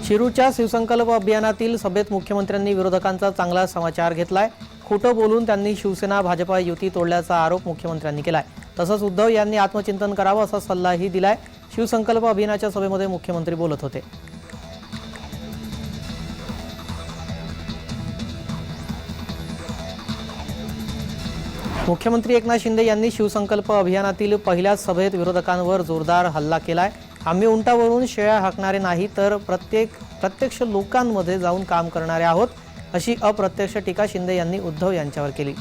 शिरूरच्या शिवसंकल्प अभियानातील सभेत मुख्यमंत्र्यांनी विरोधकांचा चांगला समाचार घेतलाय। खोटं बोलून त्यांनी शिवसेना भाजपा युती तोडल्याचा आरोप मुख्यमंत्र्यांनी केलाय। तसंच उद्धव यांनी आत्मचिंतन करावं असा सल्लाही दिलाय। शिवसंकल्प अभियानाच्या सभेमध्ये मुख्यमंत्री बोलत होते। मुख्यमंत्री एकनाथ शिंदे यांनी शिवसंकल्प अभियानातील पहिल्याच सभेत विरोधकांवर जोरदार हल्ला केलाय। आम्ही उंटावरून शेळ्या हाकणारे नाही तर प्रत्यक्ष लोकांमध्ये जाऊन काम करणारे आहोत, अशी अप्रत्यक्ष टीका शिंदे यांनी उद्धव यांच्यावर केली।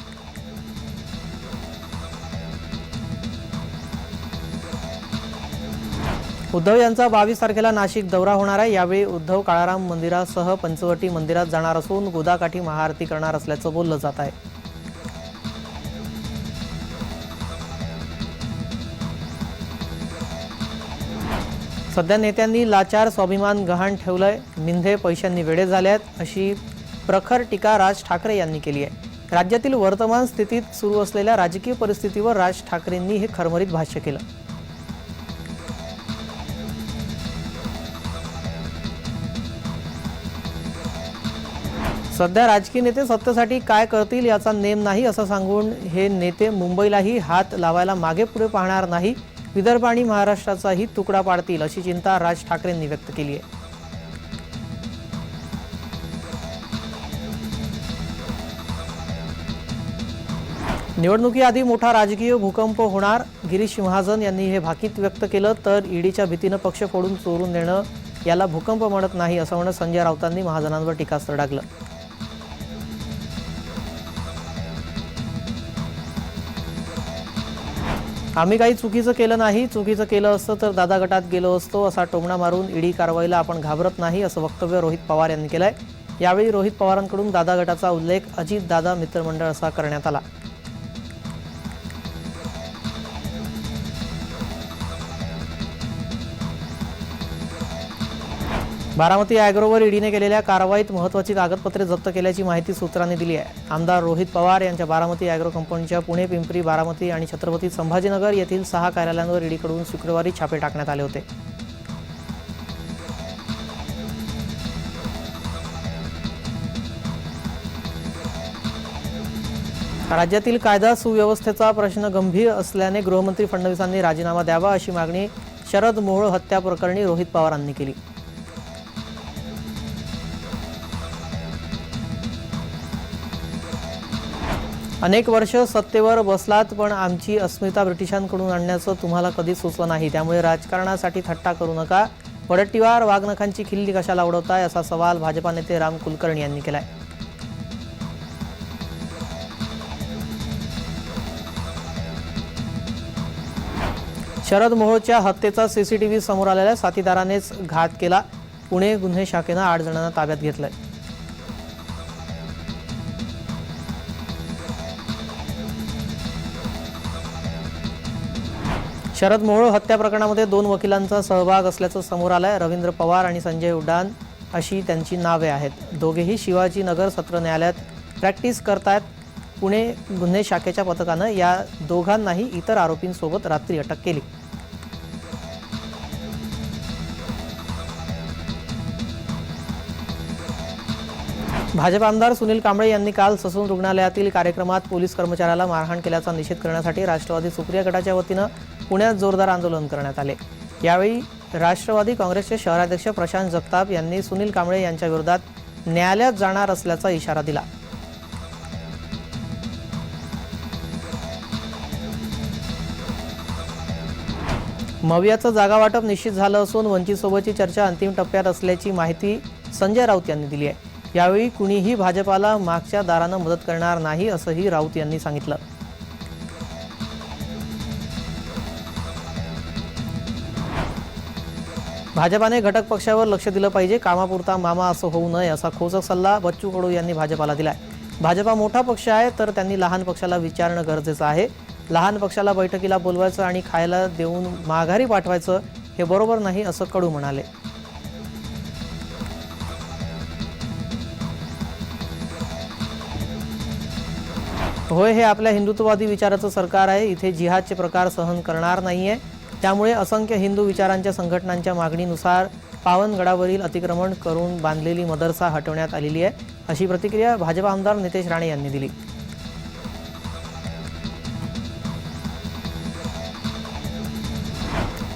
उद्धव यांचा 22 तारखेला नाशिक दौरा होणार आहे। यावेळी उद्धव काळाराम मंदिरासह पंचवटी मंदिरात जाणार असून गोदाकाठी महाआरती करणार असल्याचं बोललं जात आहे। सध्या नेत्यांनी लाचार स्वाभिमान गहाण ठेवलंय, मिंधे पैशांनी वेडे झाले आहेत, अशी प्रखर टीका राज ठाकरे यांनी केली आहे। राज्यातील वर्तमान स्थितीत सुरू असलेल्या राजकीय परिस्थितीवर राज ठाकरेंनी हे खरमरीत भाष्य केलं। सध्या राजकीय नेते सत्तेसाठी काय करतील याचा नेम नाही असं सांगून हे नेते मुंबईलाही हात लावायला मागे पुढे पाहणार नाही, विदर्भ आणि महाराष्ट्राचाही तुकडा पाडतील, अशी चिंता राज ठाकरेंनी व्यक्त केली आहे। निवडणुकीआधी मोठा राजकीय भूकंप होणार, गिरीश महाजन यांनी हे भाकीत व्यक्त केलं। तर ईडीच्या भीतीनं पक्ष फोडून चोरून नेणं याला भूकंप म्हणत नाही, असं म्हणत संजय राऊतांनी महाजनांवर टीकास्त्र डागलं। आम्ही काही चुकीचं केलं नाही, चुकीचं केलं असतं तर दादा गटात गेलो असतो, असा टोमणा मारून ईडी कारवाईला आपण घाबरत नाही, असं वक्तव्य रोहित पवार यांनी केलंय। यावेळी रोहित पवारांकडून दादा गटाचा उल्लेख अजित दादा मित्रमंडळ असा करण्यात आला। बारामती ॲग्रोवर ईडीने केलेल्या कारवाईत महत्त्वाची कागदपत्रे जप्त केल्याची माहिती सूत्रांनी दिली आहे। आमदार रोहित पवार यांच्या बारामती ॲग्रो कंपनीच्या पुणे, पिंपरी, बारामती आणि छत्रपती संभाजीनगर येथील 6 कार्यालयांवर ईडीकडून शुक्रवारी छापे टाकण्यात आले होते। राज्यातील कायदा सुव्यवस्थेचा प्रश्न गंभीर असल्याने गृहमंत्री फडणवीसांनी राजीनामा द्यावा, अशी मागणी शरद मोहोळ हत्या प्रकरणी रोहित पवारांनी केली। अनेक वर्ष सत्तेवर बसलात पण आमची अस्मिता ब्रिटिशांकडून आणण्याचं तुम्हाला कधीच सुचलं नाही, त्यामुळे राजकारणासाठी थट्टा करू नका। वडट्टीवार वाघनखांची खिल्ली कशाला उडवताय, असा सवाल भाजपा नेते राम कुलकर्णी यांनी केलाय। शरद मोहोळच्या हत्येचा सीसीटीव्ही समोर आलेल्या साथीदारानेच घात केला। पुणे गुन्हे शाखेनं 8 जणांना ताब्यात घेतलंय। शरद मोहोळ हत्या प्रकरणामध्ये 2 वकिलांचा सहभाग असल्याचं समोर आलंय। रवींद्र पवार आणि संजय उड्डाण अशी त्यांची नावे आहेत। दोघेही शिवाजीनगर सत्र न्यायालयात प्रॅक्टिस करतायत। पुणे गुन्हे शाखेच्या पथकानं या दोघांनाही इतर आरोपींसोबत रात्री अटक केली। भाजप आमदार सुनील कांबळे यांनी काल ससून रुग्णालयातील कार्यक्रमात पोलीस कर्मचाऱ्याला मारहाण केल्याचा निषेध करण्यासाठी राष्ट्रवादी सुप्रिया गटाच्या वतीनं पुण्यात जोरदार आंदोलन करण्यात आले। यावेळी राष्ट्रवादी काँग्रेसचे शहराध्यक्ष प्रशांत जगताप यांनी सुनील कांबळे यांच्या विरोधात न्यायालयात जाणार असल्याचा इशारा दिला। मवियाचं जागा वाटप निश्चित झालं असून वंचितसोबतची चर्चा अंतिम टप्प्यात असल्याची माहिती संजय राऊत यांनी दिली आहे। यावेळी कुणीही भाजपाला मागच्या दारानं मदत करणार नाही, असंही राऊत यांनी सांगितलं। भाजपाने घटक पक्षावर लक्ष दिलं पाहिजे, कामापुरता मामा असं होऊ नये, असा खोचक सल्ला बच्चू कडू यांनी भाजपाला दिलाय। भाजपा मोठा पक्ष आहे तर त्यांनी लहान पक्षाला विचारणं गरजेचं आहे। लहान पक्षाला बैठकीला बोलवायचं आणि खायला देऊन माघारी पाठवायचं हे बरोबर नाही, असं कडू म्हणाले। होय, हे आपल्या हिंदुत्ववादी विचाराचं सरकार आहे। इथे जिहादचे प्रकार सहन करणार नाहीये। त्यामुळे असंख्य हिंदू विचारांच्या संघटनांच्या मागणीनुसार पावनगडावरील अतिक्रमण करून बांधलेली मदरसा हटवण्यात आलेली आहे, अशी प्रतिक्रिया भाजप आमदार नितेश राणे यांनी दिली.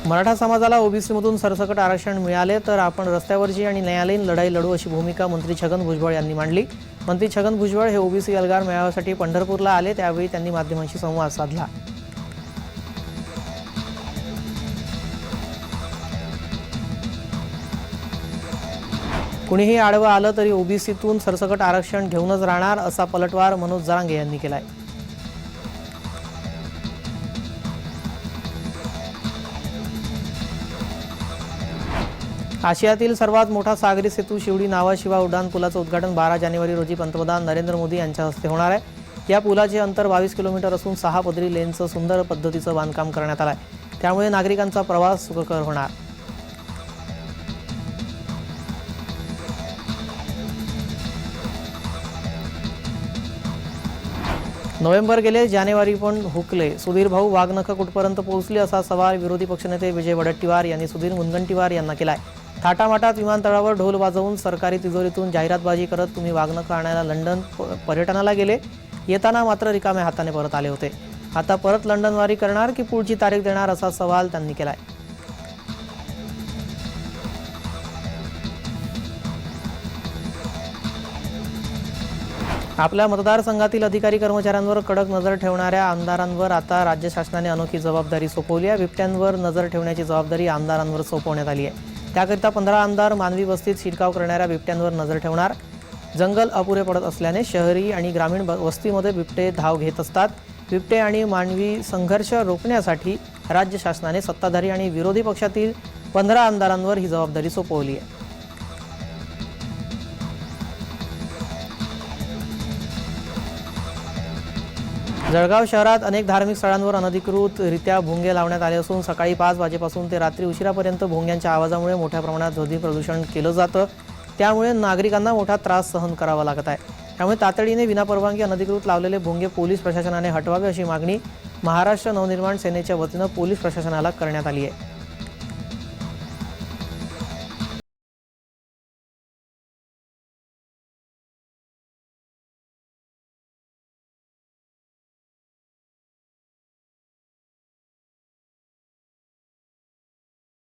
मराठा समाजाला ओबीसीमधून सरसकट आरक्षण मिळाले तर आपण रस्त्यावरची आणि न्यायालयीन लढाई लढू, अशी भूमिका मंत्री छगन भुजबळ यांनी मांडली. मंत्री छगन भुजबळ हे ओबीसी एल्गार मेळाव्यासाठी पंढरपूरला आले, त्यावेळी त्यांनी माध्यमांशी संवाद साधला. कुणीही आडवं आलं तरी ओबीसीतून सरसकट आरक्षण घेऊनच राहणार, असा पलटवार मनोज जरांगे यांनी केलाय. आशियातील सर्वात मोठा सागरी सेतू शिवडी नावाशिवा उड्डाणपुलाचं उद्घाटन 12 जानेवारी रोजी पंतप्रधान नरेंद्र मोदी यांच्या हस्ते होणार आहे. या पुलाचे अंतर 22 किलोमीटर असून 6 पदरी लेनचं सुंदर पद्धतीचं बांधकाम करण्यात आलं आहे. त्यामुळे नागरिकांचा प्रवास सुखकर होणार. नोव्हेंबर गेले, जानेवारी पण हुकले. सुधीर भाऊ वाघनखं कुठपर्यंत पोहोचली, असा सवाल विरोधी पक्षनेते विजय वडेट्टीवार यांनी सुधीर मुनगंटीवार यांना केलाय. थाटामाटात विमानतळावर ढोल वाजवून सरकारी तिजोरीतून जाहिरातबाजी करत तुम्ही वाघनखं आणायला लंडन पर्यटनाला गेले, येताना मात्र रिकाम्या हाताने परत आले होते. आता परत लंडनवारी करणार की पुढची तारीख देणार, असा सवाल त्यांनी केलाय. आपल्या मतदारसंघातील अधिकारी कर्मचाऱ्यांवर कडक नजर ठेवणाऱ्या आमदारांवर आता राज्य शासनाने अनोखी जबाबदारी सोपवली आहे. बिबट्यांवर नजर ठेवण्याची जबाबदारी आमदारांवर सोपवण्यात आली आहे. त्याकरिता 15 आमदार मानवी वस्तीत शिरकाव करणाऱ्या बिबट्यांवर नजर ठेवणार. जंगल अपुरे पडत असल्याने शहरी आणि ग्रामीण वस्तीमध्ये बिबटे धाव घेत असतात. बिबटे आणि मानवी संघर्ष रोखण्यासाठी राज्य शासनाने सत्ताधारी आणि विरोधी पक्षातील 15 आमदारांवर ही जबाबदारी सोपवली आहे. जळगाव शहरात अनेक धार्मिक स्थळांवर अनधिकृतरित्या भोंगे लावण्यात आले असून सकाळी 5 वाजेपासून ते रात्री उशिरापर्यंत भोंग्यांच्या आवाजामुळे मोठ्या प्रमाणात ध्वनी प्रदूषण केलं जातं. त्यामुळे नागरिकांना मोठा त्रास सहन करावा लागत आहे. त्यामुळे तातडीने विनापरवानगी अनधिकृत लावलेले भोंगे पोलीस प्रशासनाने हटवावे, अशी मागणी महाराष्ट्र नवनिर्माण सेनेच्या वतीनं पोलीस प्रशासनाला करण्यात आली आहे.